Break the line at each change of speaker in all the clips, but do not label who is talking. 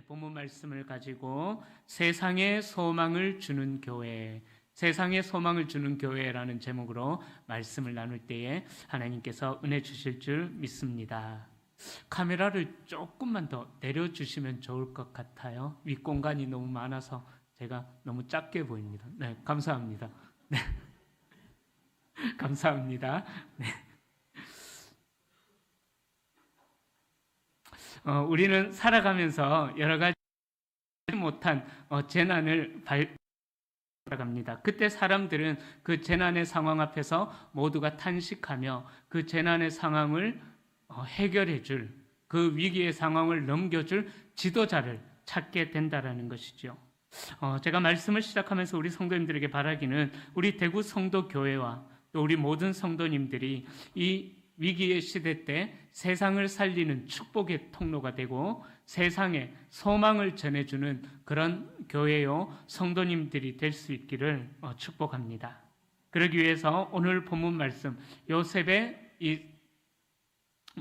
본문 말씀을 가지고 세상에 소망을 주는 교회, 세상에 소망을 주는 교회라는 제목으로 말씀을 나눌 때에 하나님께서 은혜 주실 줄 믿습니다. 카메라를 조금만 더 내려주시면 좋을 것 같아요. 윗공간이 너무 많아서 제가 너무 작게 보입니다. 네, 감사합니다. 네. 감사합니다. 네. 우리는 살아가면서 여러 가지 못한 재난을 살아갑니다. 그때 사람들은 그 재난의 상황 앞에서 모두가 탄식하며 그 재난의 상황을 해결해 줄, 그 위기의 상황을 넘겨줄 지도자를 찾게 된다라는 것이죠. 제가 말씀을 시작하면서 우리 성도님들에게 바라기는 우리 대구 성도교회와 또 우리 모든 성도님들이 이 위기의 시대 때 세상을 살리는 축복의 통로가 되고 세상에 소망을 전해주는 그런 교회요 성도님들이 될 수 있기를 축복합니다. 그러기 위해서 오늘 본문 말씀 요셉의 이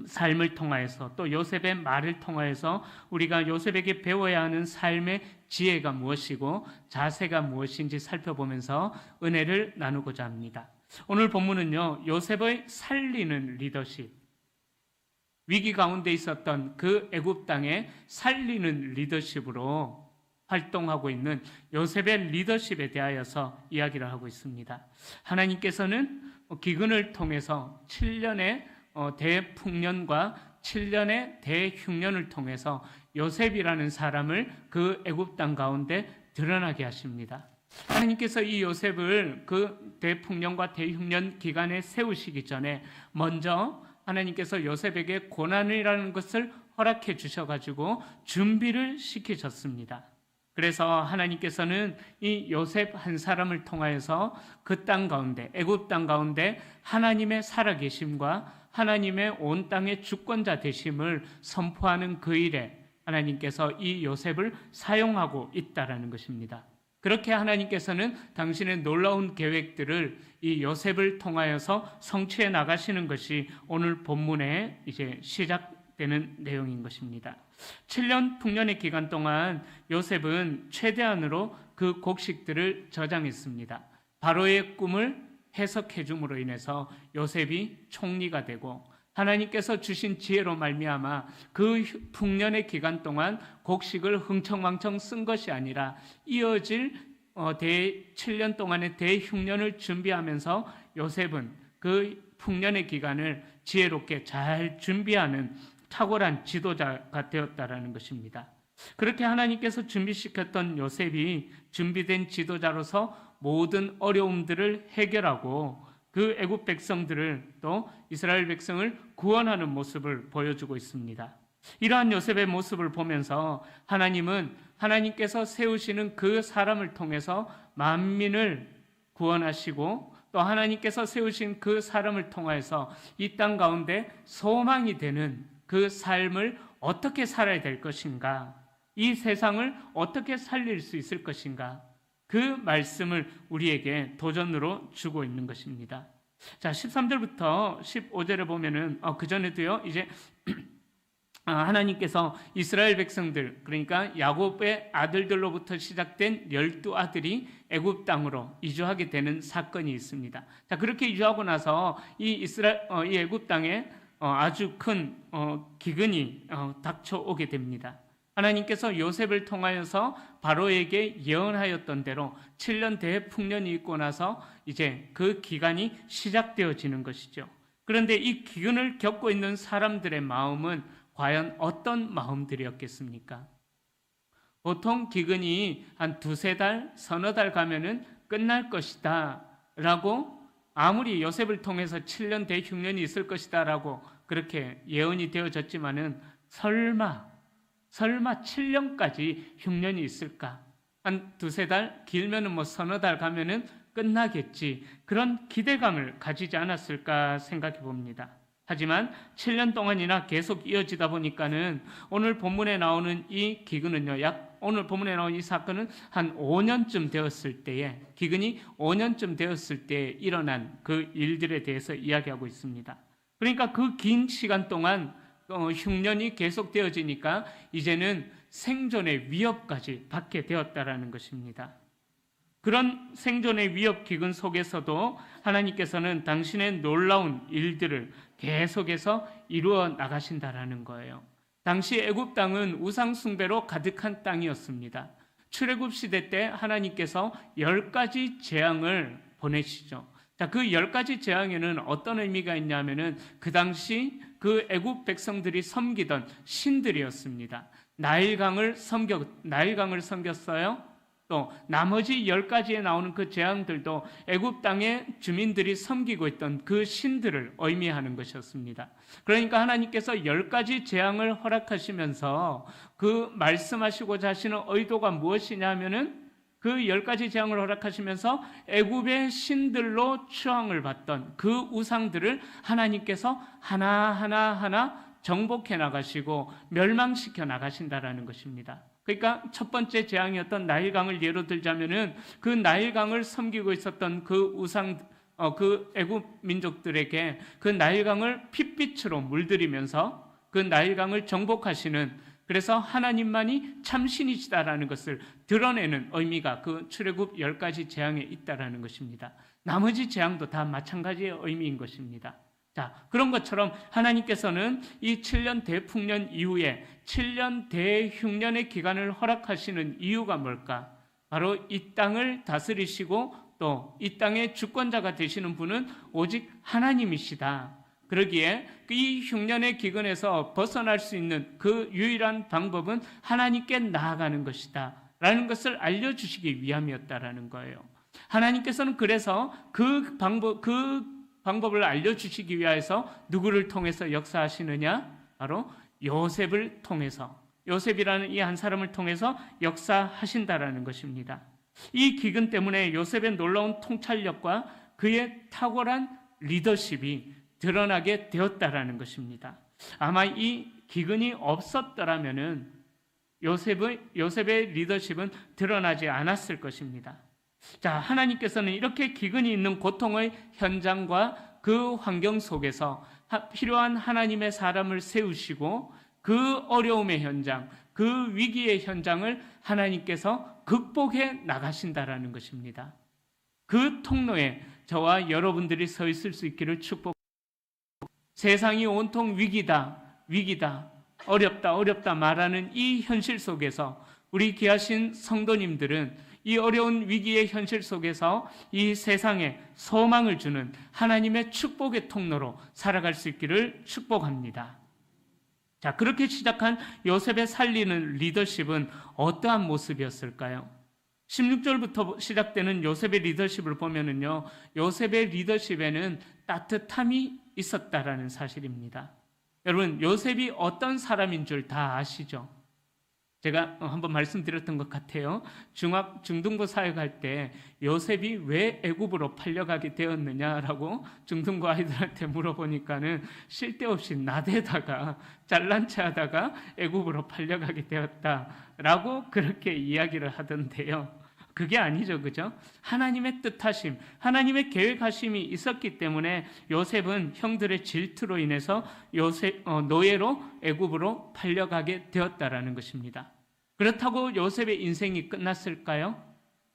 삶을 통하여서 또 요셉의 말을 통하여서 우리가 요셉에게 배워야 하는 삶의 지혜가 무엇이고 자세가 무엇인지 살펴보면서 은혜를 나누고자 합니다. 오늘 본문은요, 요셉의 살리는 리더십, 위기 가운데 있었던 그 애굽 땅의 살리는 리더십으로 활동하고 있는 요셉의 리더십에 대하여서 이야기를 하고 있습니다. 하나님께서는 기근을 통해서 7년의 대풍년과 7년의 대흉년을 통해서 요셉이라는 사람을 그 애굽 땅 가운데 드러나게 하십니다. 하나님께서 이 요셉을 그 대풍년과 대흉년 기간에 세우시기 전에 먼저 하나님께서 요셉에게 고난이라는 것을 허락해 주셔가지고 준비를 시키셨습니다. 그래서 하나님께서는 이 요셉 한 사람을 통하여서 그 땅 가운데, 애굽 땅 가운데 하나님의 살아계심과 하나님의 온 땅의 주권자 되심을 선포하는 그 일에 하나님께서 이 요셉을 사용하고 있다라는 것입니다. 그렇게 하나님께서는 당신의 놀라운 계획들을 이 요셉을 통하여서 성취해 나가시는 것이 오늘 본문에 이제 시작되는 내용인 것입니다. 7년 풍년의 기간 동안 요셉은 최대한으로 그 곡식들을 저장했습니다. 바로의 꿈을 해석해 줌으로 인해서 요셉이 총리가 되고 하나님께서 주신 지혜로 말미암아 그 풍년의 기간 동안 곡식을 흥청망청 쓴 것이 아니라 이어질 7년 동안의 대흉년을 준비하면서 요셉은 그 풍년의 기간을 지혜롭게 잘 준비하는 탁월한 지도자가 되었다라는 것입니다. 그렇게 하나님께서 준비시켰던 요셉이 준비된 지도자로서 모든 어려움들을 해결하고 그 애굽 백성들을 또 이스라엘 백성을 구원하는 모습을 보여주고 있습니다. 이러한 요셉의 모습을 보면서 하나님은 하나님께서 세우시는 그 사람을 통해서 만민을 구원하시고 또 하나님께서 세우신 그 사람을 통해서 이 땅 가운데 소망이 되는 그 삶을 어떻게 살아야 될 것인가, 이 세상을 어떻게 살릴 수 있을 것인가, 그 말씀을 우리에게 도전으로 주고 있는 것입니다. 자, 13절부터 15절에 보면은 그 전에도요, 이제 하나님께서 이스라엘 백성들, 그러니까 야곱의 아들들로부터 시작된 12아들이 애굽 땅으로 이주하게 되는 사건이 있습니다. 자, 그렇게 이주하고 나서 이 애굽 땅에 아주 큰 기근이 닥쳐오게 됩니다. 하나님께서 요셉을 통하여서 바로에게 예언하였던 대로 7년 대풍년이 있고 나서 이제 그 기간이 시작되어지는 것이죠. 그런데 이 기근을 겪고 있는 사람들의 마음은 과연 어떤 마음들이었겠습니까? 보통 기근이 한 두세 달, 서너 달 가면은 끝날 것이다 라고, 아무리 요셉을 통해서 7년 대흉년이 있을 것이다 라고 그렇게 예언이 되어졌지만은 설마 7년까지 흉년이 있을까? 한 두세 달, 길면은 서너 달 가면은 끝나겠지. 그런 기대감을 가지지 않았을까 생각해 봅니다. 하지만 7년 동안이나 계속 이어지다 보니까는 오늘 본문에 나오는 이 기근은요, 오늘 본문에 나오는 이 사건은 한 5년쯤 되었을 때에, 기근이 5년쯤 되었을 때에 일어난 그 일들에 대해서 이야기하고 있습니다. 그러니까 그 긴 시간 동안 흉년이 계속되어지니까 이제는 생존의 위협까지 받게 되었다라는 것입니다. 그런 생존의 위협 기근 속에서도 하나님께서는 당신의 놀라운 일들을 계속해서 이루어 나가신다라는 거예요. 당시 애굽 땅은 우상 숭배로 가득한 땅이었습니다. 출애굽 시대 때 하나님께서 10가지 재앙을 보내시죠. 자, 그 10가지 재앙에는 어떤 의미가 있냐면은 그 당시 그 애굽 백성들이 섬기던 신들이었습니다. 나일강을 섬겼어요. 또 나머지 10가지에 나오는 그 재앙들도 애굽 땅의 주민들이 섬기고 있던 그 신들을 의미하는 것이었습니다. 그러니까 하나님께서 10가지 재앙을 허락하시면서 그 말씀하시고자 하시는 의도가 무엇이냐 하면은 그 10가지 재앙을 허락하시면서 애굽의 신들로 추앙을 받던 그 우상들을 하나님께서 하나하나 정복해 나가시고 멸망시켜 나가신다라는 것입니다. 그러니까 첫 번째 재앙이었던 나일강을 예로 들자면은 그 나일강을 섬기고 있었던 그 그 애굽 민족들에게 그 나일강을 핏빛으로 물들이면서 그 나일강을 정복하시는, 그래서 하나님만이 참신이시다라는 것을 드러내는 의미가 그 출애굽 10가지 재앙에 있다라는 것입니다. 나머지 재앙도 다 마찬가지의 의미인 것입니다. 자, 그런 것처럼 하나님께서는 이 7년 대풍년 이후에 7년 대흉년의 기간을 허락하시는 이유가 뭘까? 바로 이 땅을 다스리시고 또 이 땅의 주권자가 되시는 분은 오직 하나님이시다. 그러기에 이 흉년의 기근에서 벗어날 수 있는 그 유일한 방법은 하나님께 나아가는 것이다 라는 것을 알려주시기 위함이었다라는 거예요. 하나님께서는 그래서 그 방법을 알려주시기 위해서 누구를 통해서 역사하시느냐? 바로 요셉을 통해서, 요셉이라는 이 한 사람을 통해서 역사하신다라는 것입니다. 이 기근 때문에 요셉의 놀라운 통찰력과 그의 탁월한 리더십이 드러나게 되었다라는 것입니다. 아마 이 기근이 없었더라면은 요셉의 리더십은 드러나지 않았을 것입니다. 자, 하나님께서는 이렇게 기근이 있는 고통의 현장과 그 환경 속에서 필요한 하나님의 사람을 세우시고 그 어려움의 현장, 그 위기의 현장을 하나님께서 극복해 나가신다라는 것입니다. 그 통로에 저와 여러분들이 서 있을 수 있기를 축복합니다. 세상이 온통 위기다, 어렵다 말하는 이 현실 속에서 우리 귀하신 성도님들은 이 어려운 위기의 현실 속에서 이 세상에 소망을 주는 하나님의 축복의 통로로 살아갈 수 있기를 축복합니다. 자, 그렇게 시작한 요셉의 살리는 리더십은 어떠한 모습이었을까요? 16절부터 시작되는 요셉의 리더십을 보면은요, 요셉의 리더십에는 따뜻함이 있었다라는 사실입니다. 여러분, 요셉이 어떤 사람인 줄 다 아시죠? 제가 한번 말씀드렸던 것 같아요. 중등부 사역할 때 요셉이 왜 애굽으로 팔려가게 되었느냐라고 중등부 아이들한테 물어보니까는 쉴 데 없이 나대다가 잘난 체 하다가 애굽으로 팔려가게 되었다라고 그렇게 이야기를 하던데요. 그게 아니죠, 그죠? 하나님의 뜻하심, 하나님의 계획하심이 있었기 때문에 요셉은 형들의 질투로 인해서 노예로 애굽으로 팔려가게 되었다라는 것입니다. 그렇다고 요셉의 인생이 끝났을까요?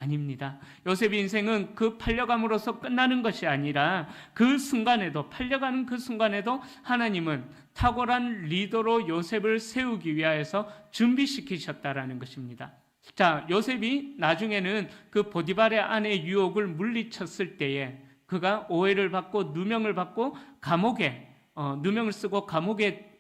아닙니다. 요셉의 인생은 그 팔려감으로써 끝나는 것이 아니라 그 순간에도, 팔려가는 그 순간에도 하나님은 탁월한 리더로 요셉을 세우기 위하여서 준비시키셨다라는 것입니다. 자, 요셉이 나중에는 그 보디발의 아내의 유혹을 물리쳤을 때에 그가 오해를 받고 누명을 받고 감옥에 누명을 쓰고 감옥에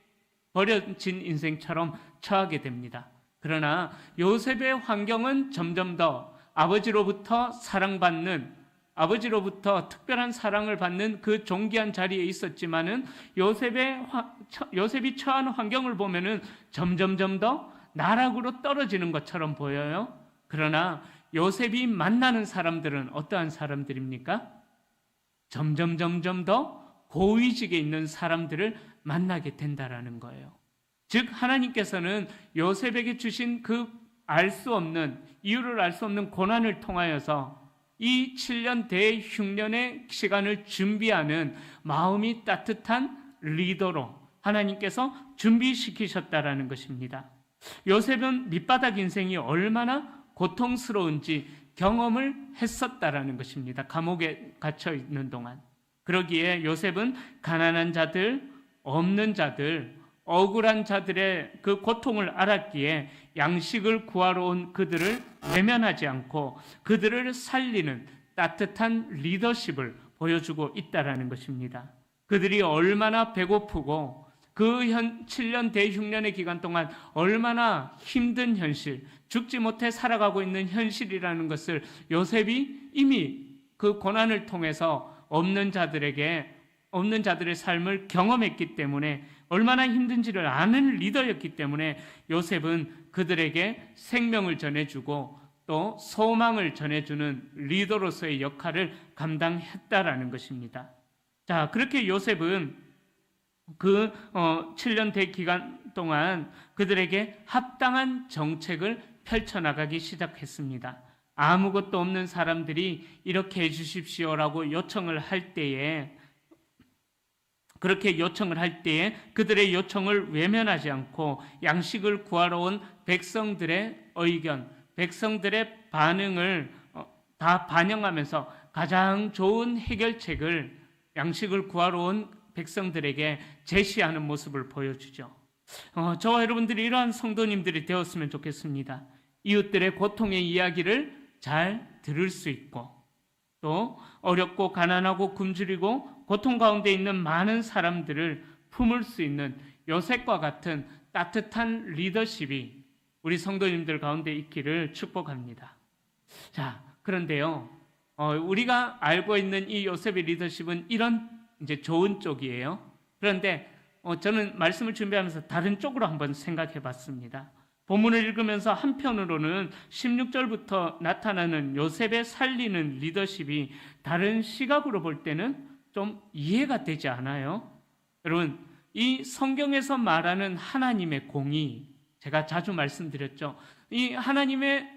버려진 인생처럼 처하게 됩니다. 그러나 요셉의 환경은 점점 더 아버지로부터 사랑받는, 아버지로부터 특별한 사랑을 받는 그 존귀한 자리에 있었지만은 요셉이 처한 환경을 보면은 점점 더 나락으로 떨어지는 것처럼 보여요. 그러나 요셉이 만나는 사람들은 어떠한 사람들입니까? 점점 더 고위직에 있는 사람들을 만나게 된다라는 거예요. 즉 하나님께서는 요셉에게 주신 그 이유를 알 수 없는 고난을 통하여서 이 7년 대흉년의 시간을 준비하는 마음이 따뜻한 리더로 하나님께서 준비시키셨다라는 것입니다. 요셉은 밑바닥 인생이 얼마나 고통스러운지 경험을 했었다라는 것입니다. 감옥에 갇혀 있는 동안. 그러기에 요셉은 가난한 자들, 없는 자들, 억울한 자들의 그 고통을 알았기에 양식을 구하러 온 그들을 외면하지 않고 그들을 살리는 따뜻한 리더십을 보여주고 있다라는 것입니다. 그들이 얼마나 배고프고 그 7년 대흉년의 기간 동안 얼마나 힘든 현실, 죽지 못해 살아가고 있는 현실이라는 것을 요셉이 이미 그 고난을 통해서 없는 자들의 삶을 경험했기 때문에 얼마나 힘든지를 아는 리더였기 때문에 요셉은 그들에게 생명을 전해주고 또 소망을 전해주는 리더로서의 역할을 감당했다라는 것입니다. 자, 그렇게 요셉은 그 7년 대 기간 동안 그들에게 합당한 정책을 펼쳐나가기 시작했습니다. 아무것도 없는 사람들이 이렇게 해주십시오라고 요청을 할 때에 그렇게 요청을 할 때에 그들의 요청을 외면하지 않고 양식을 구하러 온 백성들의 의견, 백성들의 반응을 다 반영하면서 가장 좋은 해결책을 양식을 구하러 온 백성들에게 제시하는 모습을 보여주죠. 저와 여러분들이 이러한 성도님들이 되었으면 좋겠습니다. 이웃들의 고통의 이야기를 잘 들을 수 있고 또 어렵고 가난하고 굶주리고 고통 가운데 있는 많은 사람들을 품을 수 있는 요셉과 같은 따뜻한 리더십이 우리 성도님들 가운데 있기를 축복합니다. 자, 그런데요, 우리가 알고 있는 이 요셉의 리더십은 이런 이제 좋은 쪽이에요. 그런데 저는 말씀을 준비하면서 다른 쪽으로 한번 생각해 봤습니다. 본문을 읽으면서 한편으로는 16절부터 나타나는 요셉의 살리는 리더십이 다른 시각으로 볼 때는 좀 이해가 되지 않아요? 여러분, 이 성경에서 말하는 하나님의 공의, 제가 자주 말씀드렸죠. 이 하나님의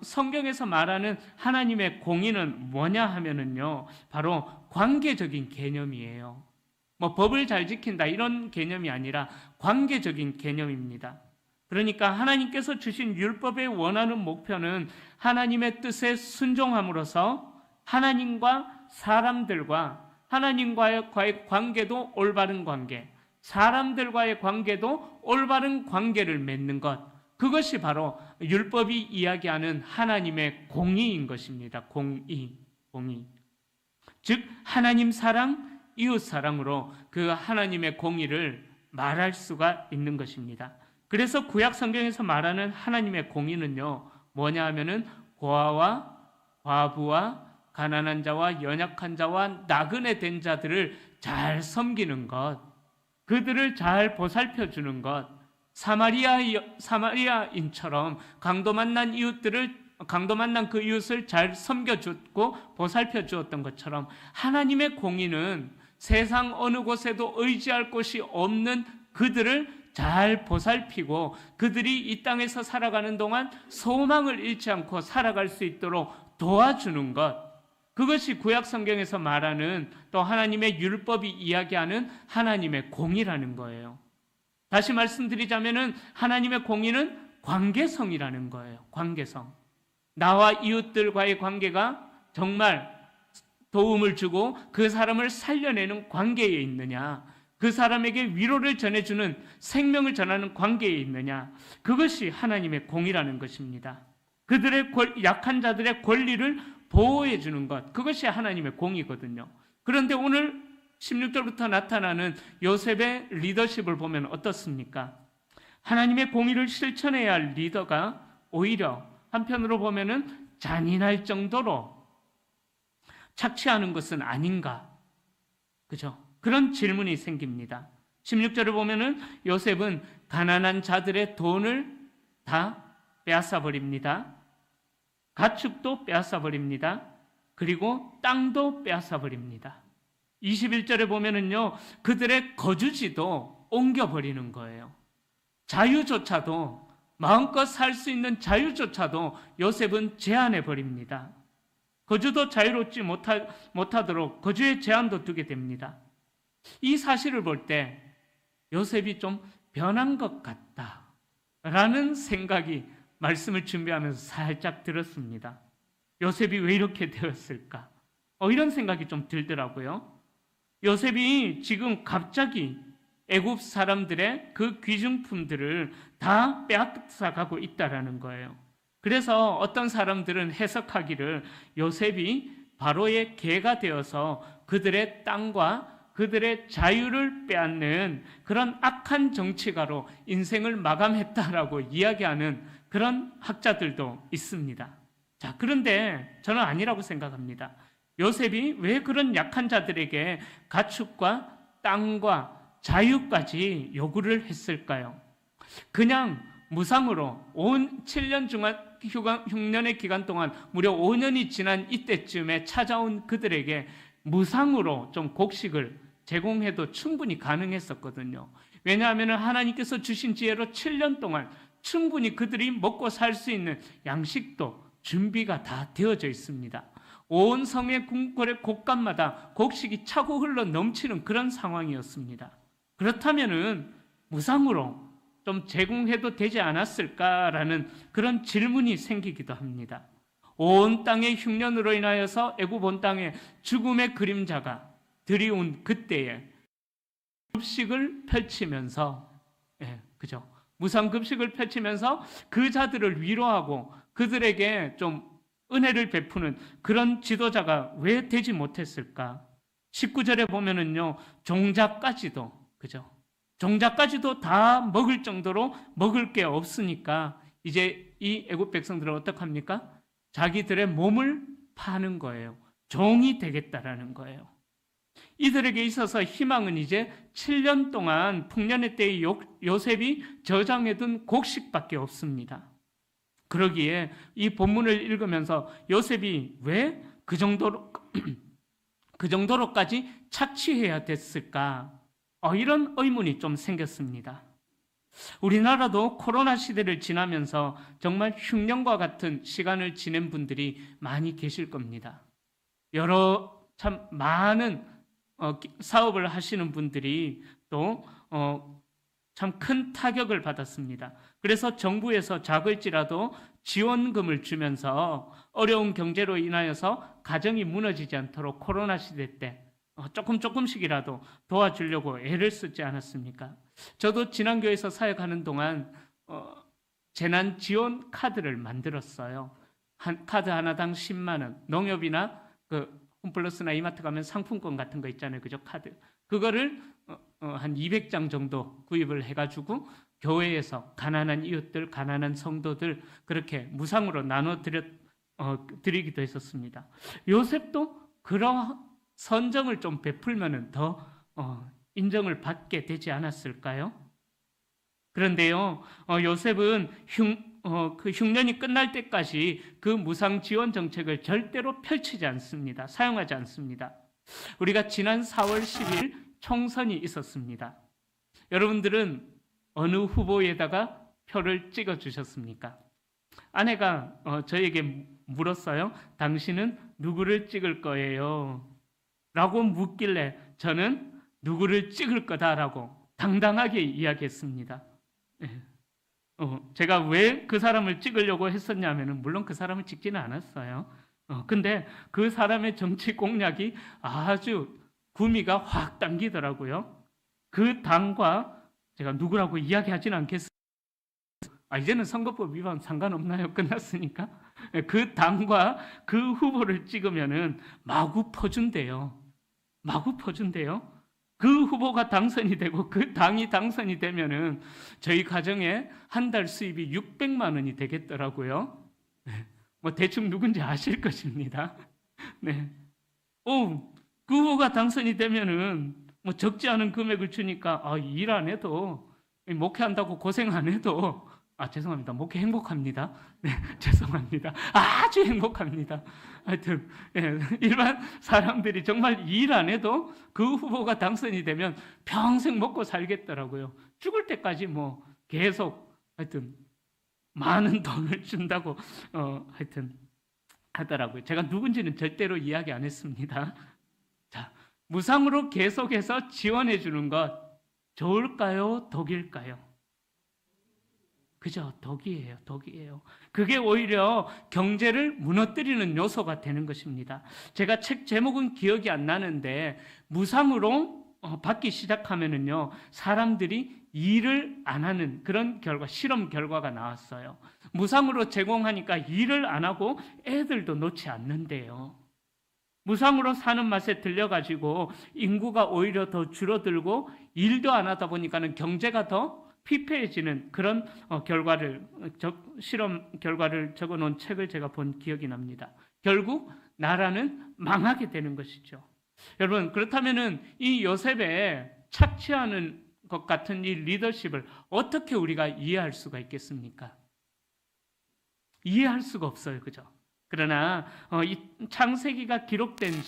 성경에서 말하는 하나님의 공의는 뭐냐 하면은요, 바로 관계적인 개념이에요. 뭐 법을 잘 지킨다 이런 개념이 아니라 관계적인 개념입니다. 그러니까 하나님께서 주신 율법의 원하는 목표는 하나님의 뜻에 순종함으로써 하나님과 사람들과 하나님과의 관계도 올바른 관계, 사람들과의 관계도 올바른 관계를 맺는 것, 그것이 바로 율법이 이야기하는 하나님의 공의인 것입니다. 공의. 즉 하나님 사랑, 이웃 사랑으로 그 하나님의 공의를 말할 수가 있는 것입니다. 그래서 구약 성경에서 말하는 하나님의 공의는요, 뭐냐 하면은 고아와 과부와 가난한 자와 연약한 자와 나그네 된 자들을 잘 섬기는 것, 그들을 잘 보살펴 주는 것, 사마리아인처럼 강도 만난 그 이웃을 잘 섬겨주고 보살펴 주었던 것처럼 하나님의 공의는 세상 어느 곳에도 의지할 곳이 없는 그들을 잘 보살피고 그들이 이 땅에서 살아가는 동안 소망을 잃지 않고 살아갈 수 있도록 도와주는 것, 그것이 구약 성경에서 말하는 또 하나님의 율법이 이야기하는 하나님의 공의라는 거예요. 다시 말씀드리자면은 하나님의 공의는 관계성이라는 거예요. 관계성. 나와 이웃들과의 관계가 정말 도움을 주고 그 사람을 살려내는 관계에 있느냐, 그 사람에게 위로를 전해주는 생명을 전하는 관계에 있느냐, 그것이 하나님의 공의라는 것입니다. 그들의 약한 자들의 권리를 보호해 주는 것, 그것이 하나님의 공의거든요. 그런데 오늘 16절부터 나타나는 요셉의 리더십을 보면 어떻습니까? 하나님의 공의를 실천해야 할 리더가 오히려 한편으로 보면은 잔인할 정도로 착취하는 것은 아닌가? 그죠? 그런 질문이 생깁니다. 16절을 보면은 요셉은 가난한 자들의 돈을 다 빼앗아 버립니다. 가축도 빼앗아 버립니다. 그리고 땅도 빼앗아 버립니다. 21절에 보면은요, 그들의 거주지도 옮겨 버리는 거예요. 자유조차도, 마음껏 살 수 있는 자유조차도 요셉은 제한해 버립니다. 거주도 자유롭지 못하도록 거주의 제한도 두게 됩니다. 이 사실을 볼 때 요셉이 좀 변한 것 같다, 라는 생각이 말씀을 준비하면서 살짝 들었습니다. 요셉이 왜 이렇게 되었을까? 이런 생각이 좀 들더라고요. 요셉이 지금 갑자기 애굽 사람들의 그 귀중품들을 다 빼앗아가고 있다라는 거예요. 그래서 어떤 사람들은 해석하기를 요셉이 바로의 개가 되어서 그들의 땅과 그들의 자유를 빼앗는 그런 악한 정치가로 인생을 마감했다라고 이야기하는 그런 학자들도 있습니다. 자, 그런데 저는 아니라고 생각합니다. 요셉이 왜 그런 약한 자들에게 가축과 땅과 자유까지 요구를 했을까요? 그냥 무상으로 7년 흉년의 기간 동안 무려 5년이 지난 이때쯤에 찾아온 그들에게 무상으로 좀 곡식을 제공해도 충분히 가능했었거든요. 왜냐하면 하나님께서 주신 지혜로 7년 동안 충분히 그들이 먹고 살 수 있는 양식도 준비가 다 되어져 있습니다. 온 성의 곳간마다 곡식이 차고 흘러 넘치는 그런 상황이었습니다. 그렇다면은 무상으로 좀 제공해도 되지 않았을까라는 그런 질문이 생기기도 합니다. 온 땅의 흉년으로 인하여서 애굽 온 땅에 죽음의 그림자가 드리운 그때에 급식을 펼치면서, 그죠? 무상급식을 펼치면서 그 자들을 위로하고 그들에게 좀 은혜를 베푸는 그런 지도자가 왜 되지 못했을까? 19절에 보면은요, 종자까지도, 그죠? 종자까지도 다 먹을 정도로 먹을 게 없으니까 이제 이 애굽 백성들은 어떡합니까? 자기들의 몸을 파는 거예요. 종이 되겠다라는 거예요. 이들에게 있어서 희망은 이제 7년 동안 풍년의 때에 요셉이 저장해둔 곡식밖에 없습니다. 그러기에 이 본문을 읽으면서 요셉이 왜 그 정도로까지 착취해야 됐을까? 이런 의문이 좀 생겼습니다. 우리나라도 코로나 시대를 지나면서 정말 흉년과 같은 시간을 지낸 분들이 많이 계실 겁니다. 여러 참 많은 사업을 하시는 분들이 또 참 큰 타격을 받았습니다. 그래서 정부에서 작을지라도 지원금을 주면서 어려운 경제로 인하여서 가정이 무너지지 않도록 코로나 시대 때 조금씩이라도 도와주려고 애를 쓰지 않았습니까? 저도 지난교회에서 사역하는 동안 재난 지원 카드를 만들었어요. 카드 하나당 10만 원. 농협이나 그 홈플러스나 이마트 가면 상품권 같은 거 있잖아요. 그죠? 카드. 그거를 한 200장 정도 구입을 해가지고 교회에서 가난한 이웃들, 가난한 성도들 그렇게 무상으로 나눠 드리기도 했었습니다. 요셉도 그런 선정을 좀 베풀면은 더 인정을 받게 되지 않았을까요? 그런데요, 요셉은 그 흉년이 끝날 때까지 그 무상 지원 정책을 절대로 펼치지 않습니다. 사용하지 않습니다. 우리가 지난 4월 10일 총선이 있었습니다. 여러분들은 어느 후보에다가 표를 찍어 주셨습니까? 아내가 저에게 물었어요. 당신은 누구를 찍을 거예요? 라고 묻길래 저는 누구를 찍을 거다라고 당당하게 이야기했습니다. 제가 왜 그 사람을 찍으려고 했었냐면은 물론 그 사람을 찍지는 않았어요. 근데 그 사람의 정치 공약이 아주 구미가 확 당기더라고요. 그 당과 제가 누구라고 이야기하지는 않겠습니다. 이제는 선거법 위반 상관없나요? 끝났으니까. 그 당과 그 후보를 찍으면은 마구 퍼준대요. 마구 퍼준대요. 그 후보가 당선이 되고 그 당이 당선이 되면은 저희 가정에 한 달 수입이 600만 원이 되겠더라고요. 뭐 대충 누군지 아실 것입니다. 네. 그 후보가 당선이 되면은 뭐 적지 않은 금액을 주니까 일 안 해도 목회한다고 고생 안 해도 죄송합니다. 목회 행복합니다. 네, 죄송합니다. 아주 행복합니다. 하여튼 일반 사람들이 정말 일 안 해도 그 후보가 당선이 되면 평생 먹고 살겠더라고요. 죽을 때까지 뭐 계속 하여튼 많은 돈을 준다고 하여튼 하더라고요. 제가 누군지는 절대로 이야기 안 했습니다. 자, 무상으로 계속해서 지원해 주는 것 좋을까요? 독일까요? 그저 덕이에요. 덕이에요. 그게 오히려 경제를 무너뜨리는 요소가 되는 것입니다. 제가 책 제목은 기억이 안 나는데 무상으로 받기 시작하면은요, 사람들이 일을 안 하는 그런 결과, 실험 결과가 나왔어요. 무상으로 제공하니까 일을 안 하고 애들도 놓지 않는데요. 무상으로 사는 맛에 들려가지고 인구가 오히려 더 줄어들고 일도 안 하다 보니까는 경제가 더 피폐해지는 그런 실험 결과를 적어놓은 책을 제가 본 기억이 납니다. 결국 나라는 망하게 되는 것이죠. 여러분, 그렇다면은 이 요셉의 착취하는 것 같은 이 리더십을 어떻게 우리가 이해할 수가 있겠습니까? 이해할 수가 없어요. 그죠? 그러나 이 창세기가 기록된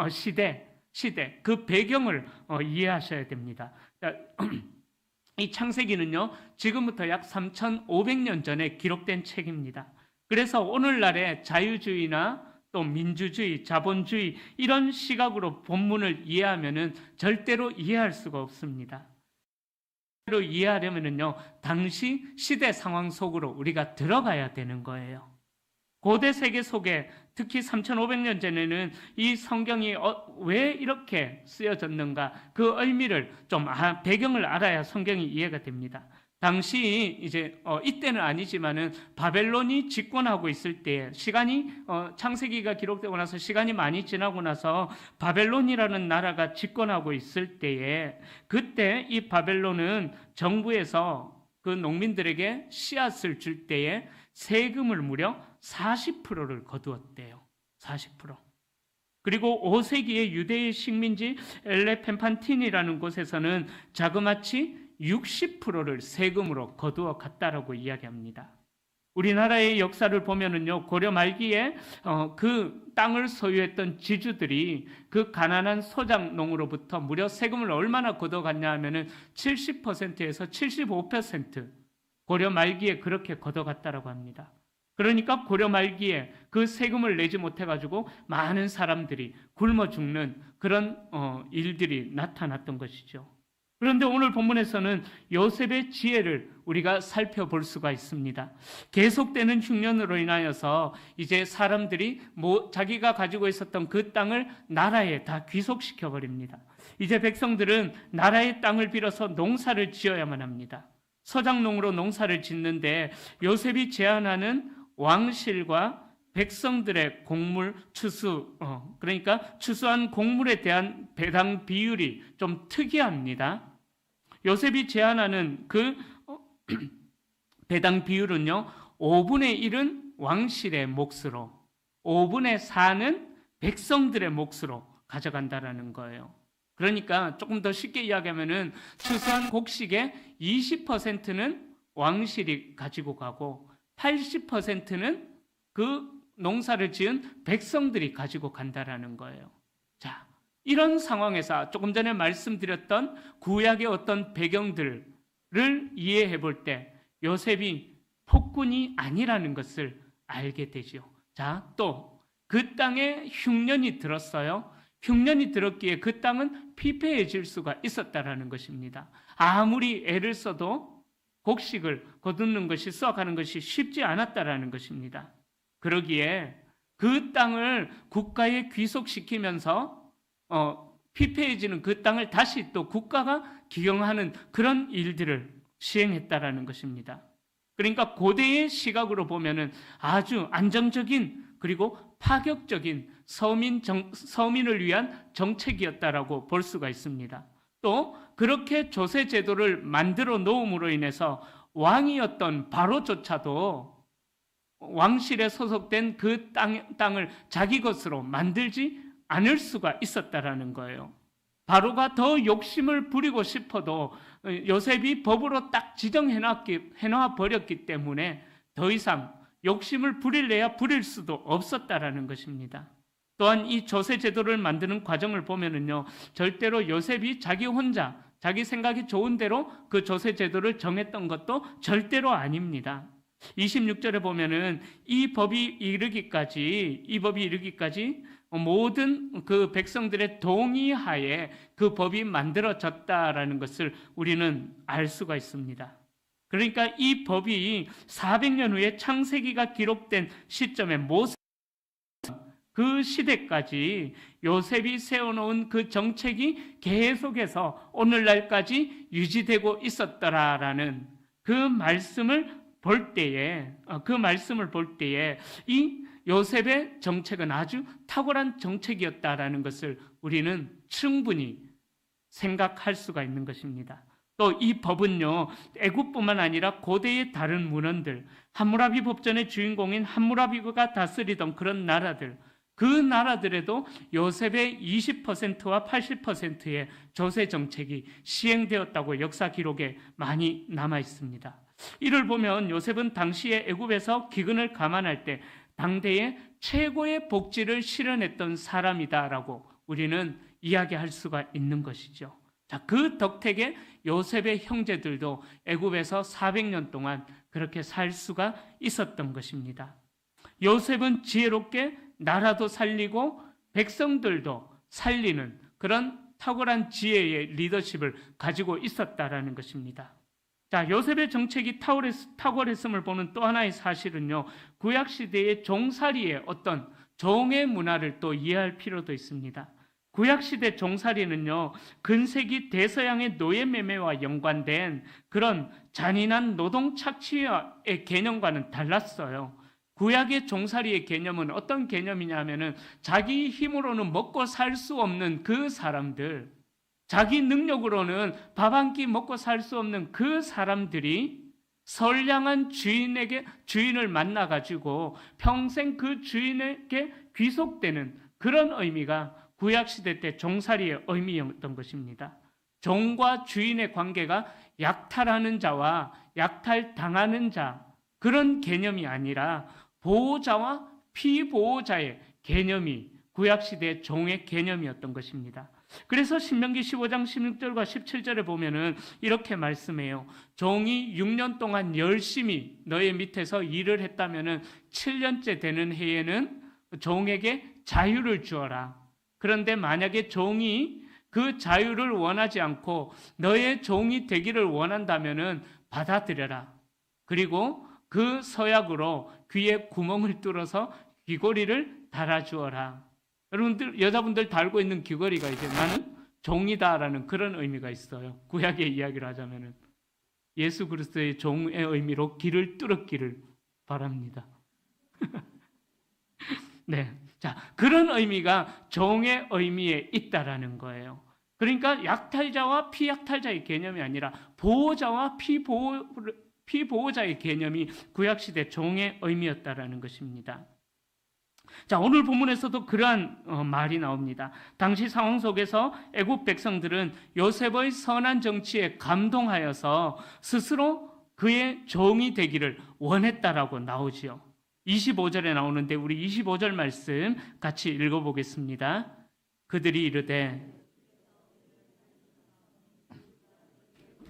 시대, 그 배경을 이해하셔야 됩니다. 이 창세기는요, 지금부터 약 3,500년 전에 기록된 책입니다. 그래서 오늘날의 자유주의나 또 민주주의, 자본주의 이런 시각으로 본문을 이해하면은 절대로 이해할 수가 없습니다. 이해하려면은요, 당시 시대 상황 속으로 우리가 들어가야 되는 거예요. 고대 세계 속에 특히 3,500년 전에는 이 성경이 왜 이렇게 쓰여졌는가 그 의미를 좀 배경을 알아야 성경이 이해가 됩니다. 당시 이제 이때는 아니지만은 바벨론이 집권하고 있을 때 시간이 창세기가 기록되고 나서 시간이 많이 지나고 나서 바벨론이라는 나라가 집권하고 있을 때에 그때 이 바벨론은 정부에서 그 농민들에게 씨앗을 줄 때에 세금을 무려 40%를 거두었대요. 40%. 그리고 5세기의 유대의 식민지 엘레펜판틴이라는 곳에서는 자그마치 60%를 세금으로 거두어 갔다라고 이야기합니다. 우리나라의 역사를 보면은요, 고려 말기에 그 땅을 소유했던 지주들이 그 가난한 소작농으로부터 무려 세금을 얼마나 걷어갔냐 하면은 70%에서 75% 고려 말기에 그렇게 걷어갔다라고 합니다. 그러니까 고려 말기에 그 세금을 내지 못해가지고 많은 사람들이 굶어 죽는 그런 일들이 나타났던 것이죠. 그런데 오늘 본문에서는 요셉의 지혜를 우리가 살펴볼 수가 있습니다. 계속되는 흉년으로 인하여서 이제 사람들이 자기가 가지고 있었던 그 땅을 나라에 다 귀속시켜 버립니다. 이제 백성들은 나라의 땅을 빌어서 농사를 지어야만 합니다. 서장농으로 농사를 짓는데 요셉이 제안하는 왕실과 백성들의 곡물 추수, 그러니까 추수한 곡물에 대한 배당 비율이 좀 특이합니다. 요셉이 제안하는 그 배당 비율은요, 5분의 1은 왕실의 몫으로, 5분의 4는 백성들의 몫으로 가져간다라는 거예요. 그러니까 조금 더 쉽게 이야기하면은 추수한 곡식의 20%는 왕실이 가지고 가고 80%는 그 농사를 지은 백성들이 가지고 간다라는 거예요. 자, 이런 상황에서 조금 전에 말씀드렸던 구약의 어떤 배경들을 이해해 볼 때 요셉이 폭군이 아니라는 것을 알게 되죠. 자, 또 그 땅에 흉년이 들었어요. 흉년이 들었기에 그 땅은 피폐해질 수가 있었다라는 것입니다. 아무리 애를 써도 곡식을 거두는 것이, 수확하는 것이 쉽지 않았다라는 것입니다. 그러기에 그 땅을 국가에 귀속시키면서 피폐해지는 그 땅을 다시 또 국가가 기경하는 그런 일들을 시행했다라는 것입니다. 그러니까 고대의 시각으로 보면은 아주 안정적인 그리고 파격적인 서민을 위한 정책이었다라고 볼 수가 있습니다. 또 그렇게 조세 제도를 만들어 놓음으로 인해서 왕이었던 바로조차도 왕실에 소속된 그 땅을 자기 것으로 만들지 않을 수가 있었다라는 거예요. 바로가 더 욕심을 부리고 싶어도 요셉이 법으로 딱 지정해놔 버렸기 때문에 더 이상 욕심을 부릴래야 부릴 수도 없었다라는 것입니다. 또한 이 조세 제도를 만드는 과정을 보면은요, 절대로 요셉이 자기 혼자 자기 생각이 좋은 대로 그 조세 제도를 정했던 것도 절대로 아닙니다. 26절에 보면은 이 법이 이르기까지 모든 그 백성들의 동의하에 그 법이 만들어졌다라는 것을 우리는 알 수가 있습니다. 그러니까 이 법이 400년 후에 창세기가 기록된 시점에 모세 그 시대까지 요셉이 세워놓은 그 정책이 계속해서 오늘날까지 유지되고 있었더라라는 그 말씀을 볼 때에 이 요셉의 정책은 아주 탁월한 정책이었다라는 것을 우리는 충분히 생각할 수가 있는 것입니다. 또 이 법은요, 애굽뿐만 아니라 고대의 다른 문헌들, 함무라비 법전의 주인공인 함무라비가 다스리던 그런 나라들, 그 나라들에도 요셉의 20%와 80%의 조세 정책이 시행되었다고 역사 기록에 많이 남아 있습니다. 이를 보면 요셉은 당시에 애굽에서 기근을 감안할 때 당대의 최고의 복지를 실현했던 사람이다라고 우리는 이야기할 수가 있는 것이죠. 자, 그 덕택에 요셉의 형제들도 애굽에서 400년 동안 그렇게 살 수가 있었던 것입니다. 요셉은 지혜롭게 나라도 살리고 백성들도 살리는 그런 탁월한 지혜의 리더십을 가지고 있었다라는 것입니다. 자, 요셉의 정책이 탁월했음을 보는 또 하나의 사실은요, 구약시대의 종살이의 어떤 종의 문화를 또 이해할 필요도 있습니다. 구약시대 종살이는요, 근세기 대서양의 노예매매와 연관된 그런 잔인한 노동 착취의 개념과는 달랐어요. 구약의 종살이의 개념은 어떤 개념이냐면은 자기 힘으로는 먹고 살 수 없는 그 사람들, 자기 능력으로는 밥 한 끼 먹고 살 수 없는 그 사람들이 선량한 주인을 만나가지고 평생 그 주인에게 귀속되는 그런 의미가 구약시대 때 종살이의 의미였던 것입니다. 종과 주인의 관계가 약탈하는 자와 약탈당하는 자, 그런 개념이 아니라 보호자와 피보호자의 개념이 구약시대의 종의 개념이었던 것입니다. 그래서 신명기 15장 16절과 17절에 보면은 이렇게 말씀해요. 종이 6년 동안 열심히 너의 밑에서 일을 했다면은 7년째 되는 해에는 종에게 자유를 주어라. 그런데 만약에 종이 그 자유를 원하지 않고 너의 종이 되기를 원한다면은 받아들여라. 그리고 그 서약으로 귀에 구멍을 뚫어서 귀고리를 달아주어라. 여러분들, 여자분들 달고 있는 귀걸이가 이제 나는 종이다라는 그런 의미가 있어요. 구약의 이야기를 하자면은 예수 그리스도의 종의 의미로 귀를 뚫었기를 바랍니다. 네. 자, 그런 의미가 종의 의미에 있다라는 거예요. 그러니까 약탈자와 피약탈자의 개념이 아니라 보호자와 피보호자의 개념이 구약시대 종의 의미였다라는 것입니다. 자, 오늘 본문에서도 그러한 말이 나옵니다. 당시 상황 속에서 애굽 백성들은 요셉의 선한 정치에 감동하여서 스스로 그의 종이 되기를 원했다라고 나오지요. 25절에 나오는데 우리 25절 말씀 같이 읽어보겠습니다. 그들이 이르되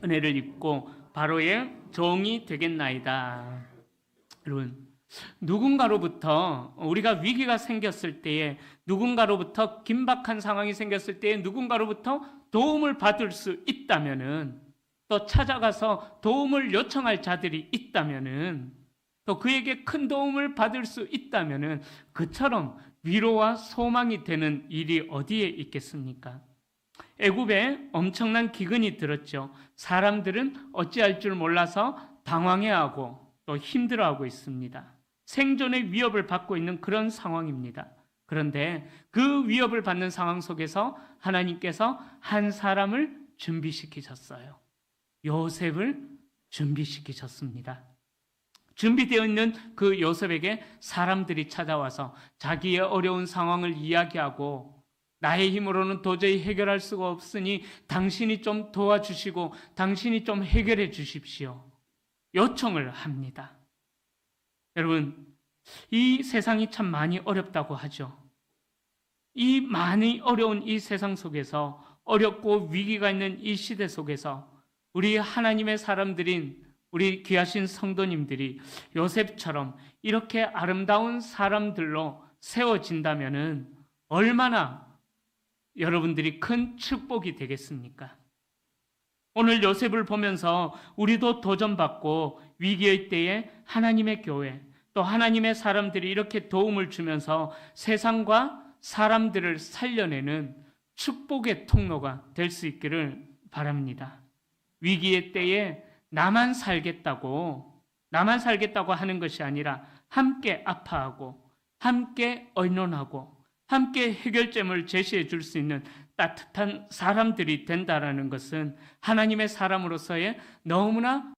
은혜를 입고 바로의 종이 되겠나이다. 여러분, 누군가로부터 우리가 위기가 생겼을 때에, 누군가로부터 긴박한 상황이 생겼을 때에 누군가로부터 도움을 받을 수 있다면은, 또 찾아가서 도움을 요청할 자들이 있다면은, 또 그에게 큰 도움을 받을 수 있다면은 그처럼 위로와 소망이 되는 일이 어디에 있겠습니까? 애굽에 엄청난 기근이 들었죠. 사람들은 어찌할 줄 몰라서 당황해하고 또 힘들어하고 있습니다. 생존의 위협을 받고 있는 그런 상황입니다. 그런데 그 위협을 받는 상황 속에서 하나님께서 한 사람을 준비시키셨어요. 요셉을 준비시키셨습니다. 준비되어 있는 그 요셉에게 사람들이 찾아와서 자기의 어려운 상황을 이야기하고, 나의 힘으로는 도저히 해결할 수가 없으니 당신이 좀 도와주시고 당신이 좀 해결해 주십시오. 요청을 합니다. 여러분, 이 세상이 참 많이 어렵다고 하죠. 이 많이 어려운 이 세상 속에서, 어렵고 위기가 있는 이 시대 속에서 우리 하나님의 사람들인 우리 귀하신 성도님들이 요셉처럼 이렇게 아름다운 사람들로 세워진다면은 얼마나 여러분들이 큰 축복이 되겠습니까? 오늘 요셉을 보면서 우리도 도전받고 위기의 때에 하나님의 교회, 또 하나님의 사람들이 이렇게 도움을 주면서 세상과 사람들을 살려내는 축복의 통로가 될 수 있기를 바랍니다. 위기의 때에 나만 살겠다고 하는 것이 아니라 함께 아파하고 함께 의논하고 함께 해결점을 제시해 줄 수 있는 따뜻한 사람들이 된다라는 것은 하나님의 사람으로서의 너무나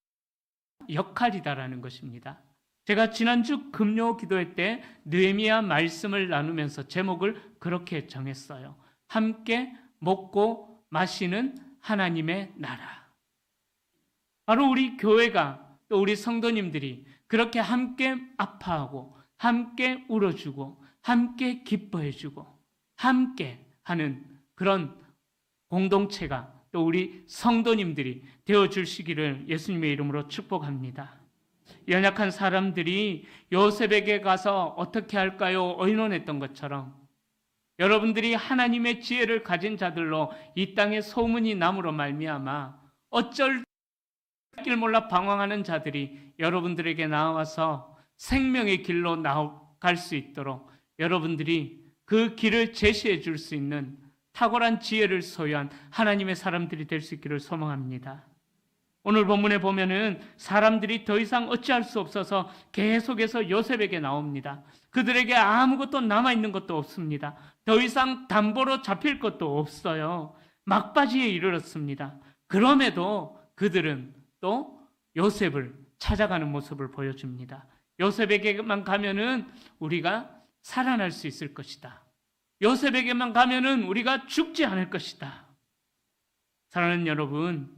역할이다라는 것입니다. 제가 지난주 금요 기도회 때 느헤미야 말씀을 나누면서 제목을 그렇게 정했어요. 함께 먹고 마시는 하나님의 나라. 바로 우리 교회가 또 우리 성도님들이 그렇게 함께 아파하고 함께 울어주고 함께 기뻐해주고 함께 하는 그런 공동체가 또 우리 성도님들이 되어주시기를 예수님의 이름으로 축복합니다. 연약한 사람들이 요셉에게 가서 어떻게 할까요? 의논했던 것처럼 여러분들이 하나님의 지혜를 가진 자들로 이 땅에 소문이 남으로 말미암아 어쩔 길 몰라 방황하는 자들이 여러분들에게 나와서 생명의 길로 나아갈 수 있도록 여러분들이 그 길을 제시해 줄 수 있는 탁월한 지혜를 소유한 하나님의 사람들이 될 수 있기를 소망합니다. 오늘 본문에 보면은 사람들이 더 이상 어찌할 수 없어서 계속해서 요셉에게 나옵니다. 그들에게 아무것도 남아있는 것도 없습니다. 더 이상 담보로 잡힐 것도 없어요. 막바지에 이르렀습니다. 그럼에도 그들은 또 요셉을 찾아가는 모습을 보여줍니다. 요셉에게만 가면은 우리가 살아날 수 있을 것이다. 요셉에게만 가면은 우리가 죽지 않을 것이다. 사랑하는 여러분,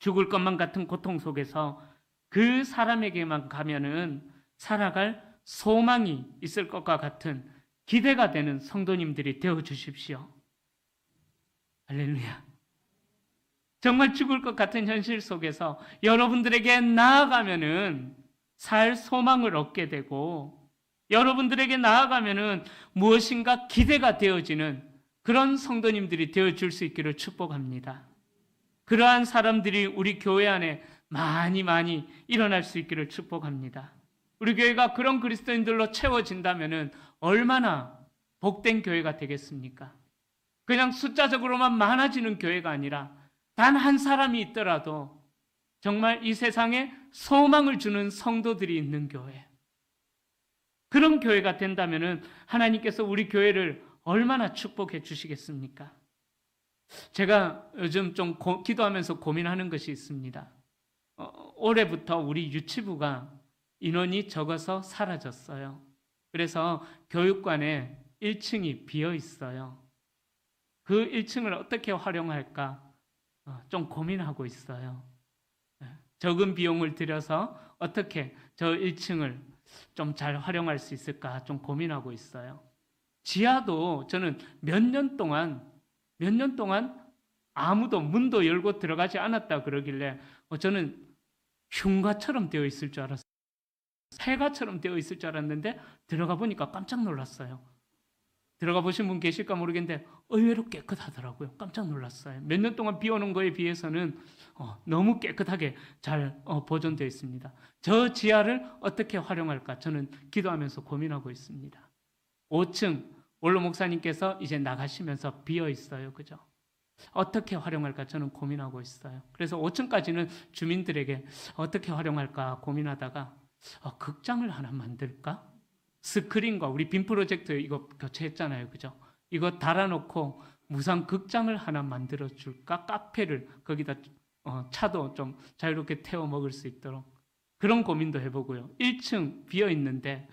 죽을 것만 같은 고통 속에서 그 사람에게만 가면은 살아갈 소망이 있을 것과 같은 기대가 되는 성도님들이 되어 주십시오. 할렐루야. 정말 죽을 것 같은 현실 속에서 여러분들에게 나아가면은 살 소망을 얻게 되고 여러분들에게 나아가면은 무엇인가 기대가 되어지는 그런 성도님들이 되어줄 수 있기를 축복합니다. 그러한 사람들이 우리 교회 안에 많이 일어날 수 있기를 축복합니다. 우리 교회가 그런 그리스도인들로 채워진다면은 얼마나 복된 교회가 되겠습니까? 그냥 숫자적으로만 많아지는 교회가 아니라 단 한 사람이 있더라도 정말 이 세상에 소망을 주는 성도들이 있는 교회, 그런 교회가 된다면은 하나님께서 우리 교회를 얼마나 축복해 주시겠습니까? 제가 요즘 좀 기도하면서 고민하는 것이 있습니다. 올해부터 우리 유치부가 인원이 적어서 사라졌어요. 그래서 교육관에 1층이 비어 있어요. 그 1층을 어떻게 활용할까 좀 고민하고 있어요. 적은 비용을 들여서 어떻게 저 1층을 좀 잘 활용할 수 있을까 좀 고민하고 있어요. 지하도 저는 몇 년 동안 아무도 문도 열고 들어가지 않았다 그러길래 저는 흉가처럼 되어 있을 줄 알았어요. 폐가처럼 되어 있을 줄 알았는데 들어가 보니까 깜짝 놀랐어요. 들어가 보신 분 계실까 모르겠는데 의외로 깨끗하더라고요. 깜짝 놀랐어요. 몇 년 동안 비워놓은 거에 비해서는 너무 깨끗하게 잘 보존되어 있습니다. 저 지하를 어떻게 활용할까 저는 기도하면서 고민하고 있습니다. 5층 원로 목사님께서 이제 나가시면서 비어 있어요. 그죠? 어떻게 활용할까 저는 고민하고 있어요. 그래서 5층까지는 주민들에게 어떻게 활용할까 고민하다가 극장을 하나 만들까? 스크린과 우리 빔 프로젝트 이거 교체했잖아요. 그죠? 이거 달아놓고 무상 극장을 하나 만들어 줄까? 카페를 거기다 차도 좀 자유롭게 태워 먹을 수 있도록 그런 고민도 해보고요. 1층 비어 있는데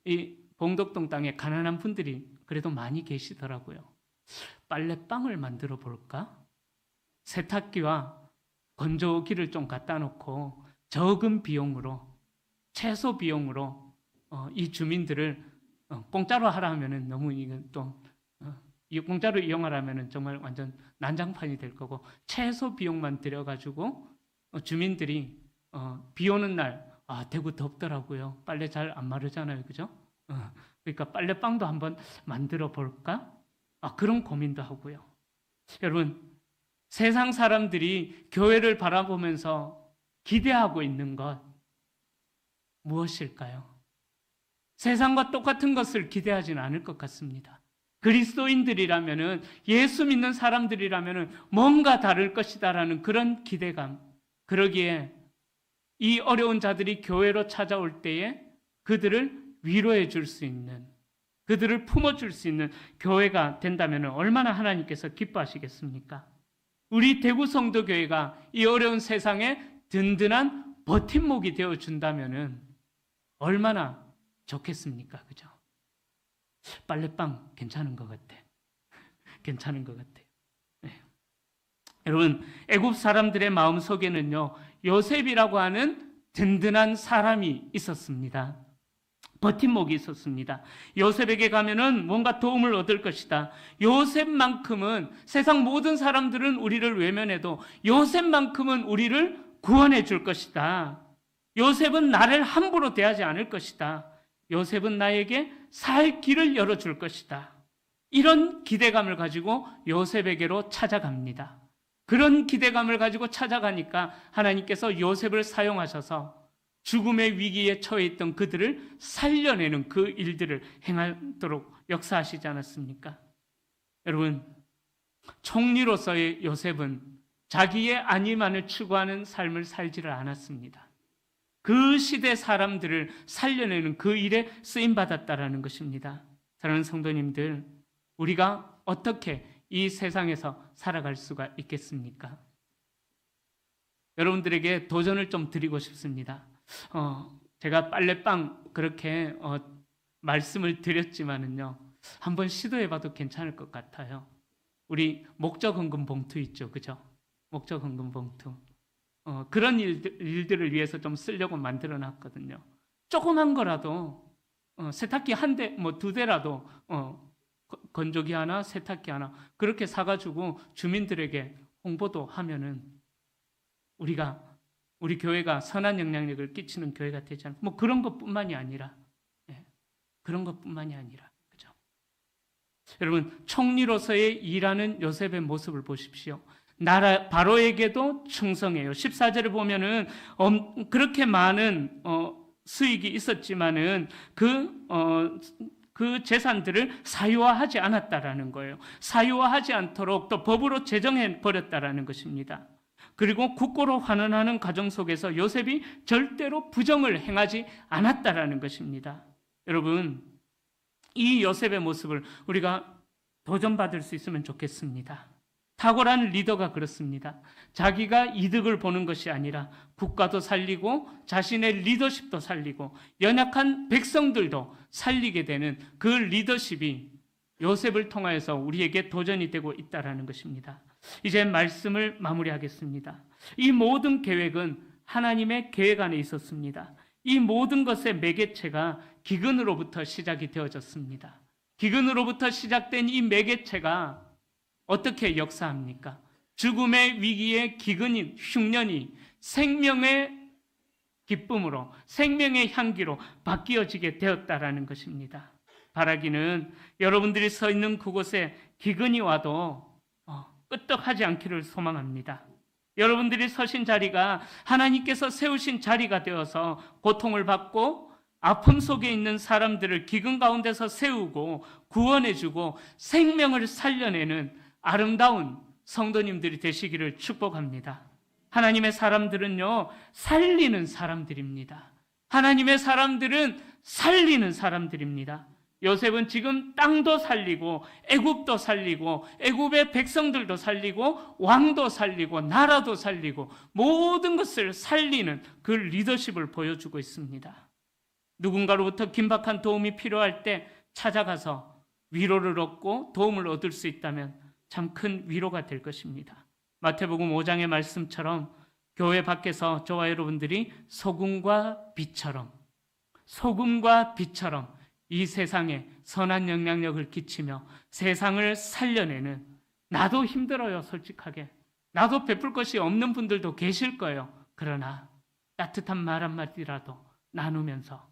이 봉덕동 땅에 가난한 분들이 그래도 많이 계시더라고요. 빨래방을 만들어 볼까? 세탁기와 건조기를 좀 갖다 놓고 적은 비용으로 최소 비용으로 이 주민들을 공짜로 하라 하면은 너무 이건 또 공짜로 이용하라면은 정말 완전 난장판이 될 거고 최소 비용만 들여가지고 주민들이 비 오는 날 대구 덥더라고요. 빨래 잘 안 마르잖아요, 그죠? 그러니까 빨래방도 한번 만들어 볼까? 그런 고민도 하고요. 여러분 세상 사람들이 교회를 바라보면서 기대하고 있는 것 무엇일까요? 세상과 똑같은 것을 기대하지는 않을 것 같습니다. 그리스도인들이라면은, 예수 믿는 사람들이라면은 뭔가 다를 것이다라는 그런 기대감. 그러기에 이 어려운 자들이 교회로 찾아올 때에 그들을 위로해 줄 수 있는, 그들을 품어줄 수 있는 교회가 된다면 얼마나 하나님께서 기뻐하시겠습니까? 우리 대구 성도교회가 이 어려운 세상에 든든한 버팀목이 되어준다면 얼마나 좋겠습니까? 그죠? 빨래방 괜찮은 것 같아. 괜찮은 것 같아요. 네. 여러분, 애굽 사람들의 마음 속에는요, 요셉이라고 하는 든든한 사람이 있었습니다. 버팀목이 있었습니다. 요셉에게 가면은 뭔가 도움을 얻을 것이다. 요셉만큼은, 세상 모든 사람들은 우리를 외면해도 요셉만큼은 우리를 구원해 줄 것이다. 요셉은 나를 함부로 대하지 않을 것이다. 요셉은 나에게 살 길을 열어줄 것이다. 이런 기대감을 가지고 요셉에게로 찾아갑니다. 그런 기대감을 가지고 찾아가니까 하나님께서 요셉을 사용하셔서 죽음의 위기에 처해 있던 그들을 살려내는 그 일들을 행하도록 역사하시지 않았습니까? 여러분, 총리로서의 요셉은 자기의 안위만을 추구하는 삶을 살지를 않았습니다. 그 시대 사람들을 살려내는 그 일에 쓰임받았다라는 것입니다. 사랑하는 성도님들, 우리가 어떻게 이 세상에서 살아갈 수가 있겠습니까? 여러분들에게 도전을 좀 드리고 싶습니다. 제가 빨래방 그렇게 말씀을 드렸지만은요, 한번 시도해봐도 괜찮을 것 같아요. 우리 목적헌금 봉투 있죠, 그죠? 목적헌금 봉투. 그런 일들을 위해서 좀 쓰려고 만들어 놨거든요. 조그만 거라도, 세탁기 한 대, 뭐 두 대라도, 건조기 하나, 세탁기 하나, 그렇게 사가지고 주민들에게 홍보도 하면은 우리 교회가 선한 영향력을 끼치는 교회가 되지 않을까. 뭐 그런 것뿐만이 아니라, 그런 것뿐만이 아니라, 그죠? 여러분, 총리로서의 일하는 요셉의 모습을 보십시오. 나라 바로에게도 충성해요. 14절을 보면은 그렇게 많은 수익이 있었지만은 그 재산들을 사유화하지 않았다라는 거예요. 사유화하지 않도록 또 법으로 제정해 버렸다라는 것입니다. 그리고 국고로 환원하는 과정 속에서 요셉이 절대로 부정을 행하지 않았다라는 것입니다. 여러분, 이 요셉의 모습을 우리가 도전받을 수 있으면 좋겠습니다. 탁월한 리더가 그렇습니다. 자기가 이득을 보는 것이 아니라 국가도 살리고 자신의 리더십도 살리고 연약한 백성들도 살리게 되는 그 리더십이 요셉을 통하여서 우리에게 도전이 되고 있다는 것입니다. 이제 말씀을 마무리하겠습니다. 이 모든 계획은 하나님의 계획 안에 있었습니다. 이 모든 것의 매개체가 기근으로부터 시작이 되어졌습니다. 기근으로부터 시작된 이 매개체가 어떻게 역사합니까? 죽음의 위기에 기근인 흉년이 생명의 기쁨으로, 생명의 향기로 바뀌어지게 되었다라는 것입니다. 바라기는 여러분들이 서 있는 그곳에 기근이 와도 끄떡하지 않기를 소망합니다. 여러분들이 서신 자리가 하나님께서 세우신 자리가 되어서 고통을 받고 아픔 속에 있는 사람들을 기근 가운데서 세우고 구원해주고 생명을 살려내는 아름다운 성도님들이 되시기를 축복합니다. 하나님의 사람들은요, 살리는 사람들입니다. 하나님의 사람들은 살리는 사람들입니다. 요셉은 지금 땅도 살리고 애굽도 살리고 애굽의 백성들도 살리고 왕도 살리고 나라도 살리고 모든 것을 살리는 그 리더십을 보여주고 있습니다. 누군가로부터 긴박한 도움이 필요할 때 찾아가서 위로를 얻고 도움을 얻을 수 있다면 참 큰 위로가 될 것입니다. 마태복음 5장의 말씀처럼 교회 밖에서 저와 여러분들이 소금과 빛처럼 이 세상에 선한 영향력을 끼치며 세상을 살려내는, 나도 힘들어요, 솔직하게. 나도 베풀 것이 없는 분들도 계실 거예요. 그러나 따뜻한 말 한마디라도 나누면서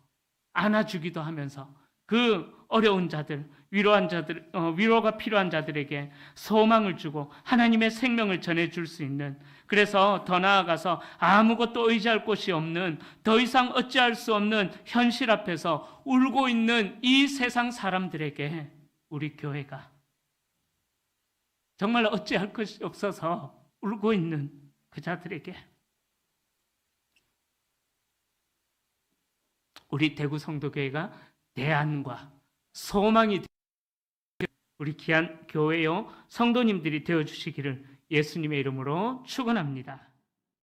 안아주기도 하면서 그 어려운 자들, 위로가 필요한 자들에게 소망을 주고 하나님의 생명을 전해줄 수 있는, 그래서 더 나아가서 아무것도 의지할 곳이 없는, 더 이상 어찌할 수 없는 현실 앞에서 울고 있는 이 세상 사람들에게 우리 교회가 정말 어찌할 것이 없어서 울고 있는 그 자들에게 우리 대구 성도교회가 대안과 소망이 우리 귀한 교회요 성도님들이 되어주시기를 예수님의 이름으로 축원합니다.